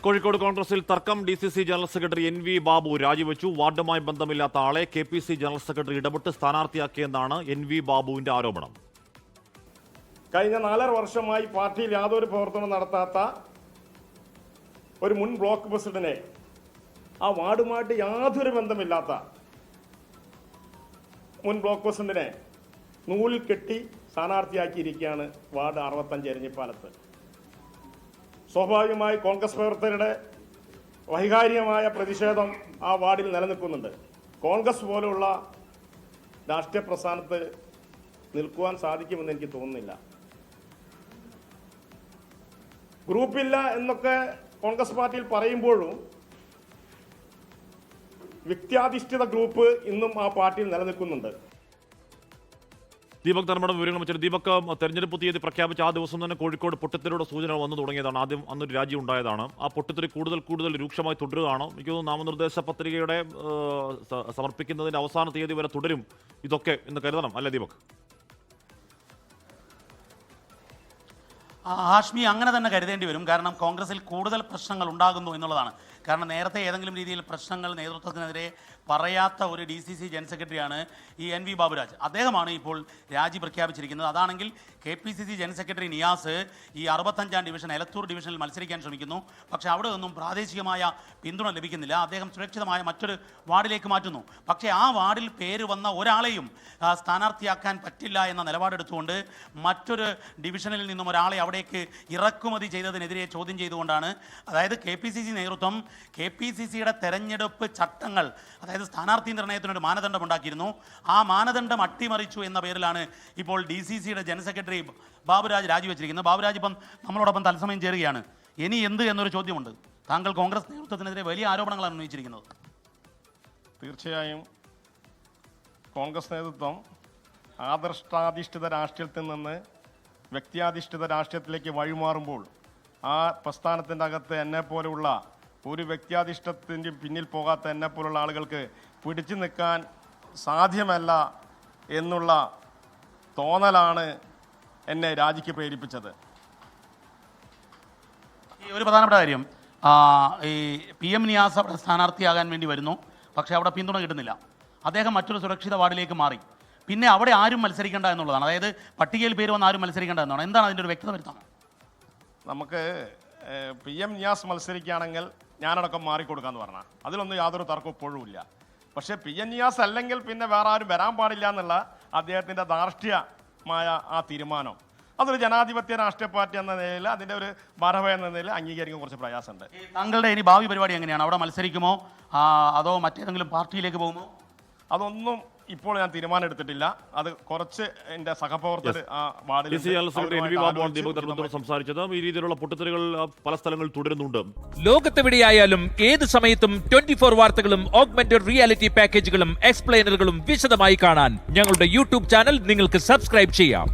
കോഴിക്കോട് കോൺഗ്രസിൽ തർക്കം. DCC general secretary NV Babu രാജിവെച്ചു. വാർഡുമായി ബന്ധമില്ലാത്ത ആളെ KPC ജനറൽ സെക്രട്ടറി ഇടപെട്ട് സ്ഥാനാർത്ഥിയാക്കിയെന്നാണ് NV ബാബുവിന്റെ ആരോപണം. കഴിഞ്ഞ 4.5 വർഷമായി പാർട്ടിയിൽ യാതൊരു പ്രവർത്തനം നടത്താത്ത ഒരു മുൻ ബ്ലോക്ക് പ്രസിഡന്റിനെ, ആ വാർഡുമായിട്ട് യാതൊരു ബന്ധമില്ലാത്ത മുൻ ബ്ലോക്ക് പ്രസിഡന്റിനെ നൂലിൽ കെട്ടി സ്ഥാനാർത്ഥിയാക്കിയിരിക്കുകയാണ് വാർഡ് 65 എരഞ്ഞിപ്പാലത്ത്. സ്വാഭാവികമായി കോൺഗ്രസ് പ്രവർത്തകരുടെ വൈകാരികമായ പ്രതിഷേധം ആ വാർഡിൽ നിലനിൽക്കുന്നുണ്ട്. കോൺഗ്രസ് പോലുള്ള രാഷ്ട്രീയ പ്രസ്ഥാനത്ത് നിൽക്കുവാൻ സാധിക്കുമെന്ന് എനിക്ക് തോന്നുന്നില്ല. ഗ്രൂപ്പില്ല എന്നൊക്കെ കോൺഗ്രസ് പാർട്ടിയിൽ പറയുമ്പോഴും വ്യക്തിയാധിഷ്ഠിത ഗ്രൂപ്പ് ഇന്നും ആ പാർട്ടിയിൽ നിലനിൽക്കുന്നുണ്ട്. ദീപക് ധർമ്മടം വിവരങ്ങൾ വെച്ചാൽ ദീപക്, തെരഞ്ഞെടുപ്പ് തീയതി പ്രഖ്യാപിച്ച ആ ദിവസം തന്നെ കോഴിക്കോട് പൊട്ടിത്തെറിയുടെ സൂചനകൾ വന്നു തുടങ്ങിയതാണ്. ആദ്യം അന്നൊരു രാജി ഉണ്ടായതാണ്. ആ പൊട്ടിത്തെറി കൂടുതൽ രൂക്ഷമായി തുടരുകയാണ്. എനിക്ക് തോന്നുന്നു നാമനിർദ്ദേശ പത്രികയുടെ സമർപ്പിക്കുന്നതിന്റെ അവസാന തീയതി വരെ തുടരും ഇതൊക്കെ എന്ന് കരുതണം, അല്ലേ ദീപക്? ഹാഷ്മി, അങ്ങനെ തന്നെ കരുതേണ്ടി വരും. കാരണം കോൺഗ്രസിൽ കൂടുതൽ പ്രശ്നങ്ങൾ ഉണ്ടാകുന്നു എന്നുള്ളതാണ്. കാരണം നേരത്തെ ഏതെങ്കിലും രീതിയിൽ പ്രശ്നങ്ങൾ നേതൃത്വത്തിനെതിരെ പറയാത്ത ഒരു DCC ജനറൽ സെക്രട്ടറിയാണ് ഈ NV ബാബുരാജ്. അദ്ദേഹമാണ് ഇപ്പോൾ രാജി പ്രഖ്യാപിച്ചിരിക്കുന്നത്. അതാണെങ്കിൽ KPCC ജനറൽ സെക്രട്ടറി നിയാസ് ഈ 65-ാം ഡിവിഷൻ എലത്തൂർ ഡിവിഷനിൽ മത്സരിക്കാൻ ശ്രമിക്കുന്നു. പക്ഷേ അവിടെ ഒന്നും പ്രാദേശികമായ പിന്തുണ ലഭിക്കുന്നില്ല. അദ്ദേഹം സുരക്ഷിതമായ മറ്റൊരു വാർഡിലേക്ക് മാറ്റുന്നു. പക്ഷേ ആ വാർഡിൽ പേര് വന്ന ഒരാളെയും സ്ഥാനാർത്ഥിയാക്കാൻ പറ്റില്ല എന്ന നിലപാടെടുത്തുകൊണ്ട് മറ്റൊരു ഡിവിഷനിൽ നിന്നും ഒരാളെ അവിടേക്ക് ഇറക്കുമതി ചെയ്തതിനെതിരെ ചോദ്യം ചെയ്തുകൊണ്ടാണ്, അതായത് KPCC നേതൃത്വം KPCCയുടെ തെരഞ്ഞെടുപ്പ് ചട്ടങ്ങൾ, അതായത് സ്ഥാനാർത്ഥി നിർണയത്തിനൊരു മാനദണ്ഡം ഉണ്ടാക്കിയിരുന്നു. ആ മാനദണ്ഡം അട്ടിമറിച്ചു എന്ന പേരിലാണ് ഇപ്പോൾ DCCയുടെ ജനറൽ സെക്രട്ടറി ബാബുരാജ് രാജിവെച്ചിരിക്കുന്നത്. ബാബുരാജ് ഇപ്പം നമ്മളോടൊപ്പം തത്സമയം ചേരുകയാണ്. ഇനി എന്ത് എന്നൊരു ചോദ്യമുണ്ട്. താങ്കൾ കോൺഗ്രസ് നേതൃത്വത്തിനെതിരെ വലിയ ആരോപണങ്ങളാണ് ഉന്നയിച്ചിരിക്കുന്നത്. തീർച്ചയായും കോൺഗ്രസ് നേതൃത്വം ആദർശാധിഷ്ഠിത രാഷ്ട്രീയത്തിൽ നിന്ന് വ്യക്തിയാധിഷ്ഠിത രാഷ്ട്രീയത്തിലേക്ക് വഴിമാറുമ്പോൾ ആ പ്രസ്ഥാനത്തിൻ്റെ അകത്ത് എന്നെപ്പോലുള്ള ഒരു വ്യക്തിയാധിഷ്ഠത്തിൻ്റെ പിന്നിൽ പോകാത്ത എന്നെപ്പോലുള്ള ആളുകൾക്ക് പിടിച്ചു നിൽക്കാൻ സാധ്യമല്ല എന്നുള്ള തോന്നലാണ് എന്നെ രാജിക്ക് പ്രേരിപ്പിച്ചത്. ഈ ഒരു പ്രധാനപ്പെട്ട കാര്യം, ഈ PM നിയാസ് അവിടെ സ്ഥാനാർത്ഥിയാകാൻ വേണ്ടി വരുന്നു. പക്ഷേ അവിടെ പിന്തുണ കിട്ടുന്നില്ല. അദ്ദേഹം മറ്റൊരു സുരക്ഷിത വാർഡിലേക്ക് മാറി. പിന്നെ അവിടെ ആരും മത്സരിക്കേണ്ട എന്നുള്ളതാണ്. അതായത് പട്ടികയിൽ പേര് വന്ന് ആരും മത്സരിക്കേണ്ട എന്നാണ്. എന്താണ് അതിൻ്റെ ഒരു വ്യക്തത വരുത്താമോ? നമുക്ക് PM നിയാസ് മത്സരിക്കുകയാണെങ്കിൽ ഞാനടക്കം മാറിക്കൊടുക്കാമെന്ന് പറഞ്ഞാൽ അതിലൊന്നും യാതൊരു തർക്കവും ഇപ്പോഴും ഇല്ല. പക്ഷേ PM നിയാസ് അല്ലെങ്കിൽ പിന്നെ വേറെ ആരും വരാൻ പാടില്ല എന്നുള്ള അദ്ദേഹത്തിൻ്റെ ധാർഷ്ട്യമായ ആ തീരുമാനം, അതൊരു ജനാധിപത്യ രാഷ്ട്രീയ പാർട്ടി എന്ന നിലയിൽ അതിൻ്റെ ഒരു ഭാരവ എന്ന നിലയിൽ അംഗീകരിക്കാൻ കുറച്ച് പ്രയാസമുണ്ട്. താങ്കളുടെ ഇനി ഭാവി പരിപാടി എങ്ങനെയാണ്? അവിടെ മത്സരിക്കുമോ അതോ മറ്റേതെങ്കിലും പാർട്ടിയിലേക്ക് പോകുമോ? അതൊന്നും ഇപ്പോൾ ഞാൻ തീരുമാനം എടുത്തിട്ടില്ല. അത് കുറച്ച് എൻ്റെ സഹപ്രവർത്തകർ സംസാരിച്ചത്. ഈ രീതിയിലുള്ള പൊട്ടിത്തെറികൾ പല സ്ഥലങ്ങളിൽ തുടരുന്നുണ്ട്. ലോകത്തെവിടെയായാലും ഏത് സമയത്തും 24 വാർത്തകളും ഓഗ്മെന്റഡ് റിയാലിറ്റി പാക്കേജുകളും എക്സ്പ്ലെയിനറുകളും വിശദമായി കാണാൻ ഞങ്ങളുടെ YouTube ചാനൽ നിങ്ങൾക്ക് സബ്സ്ക്രൈബ് ചെയ്യാം.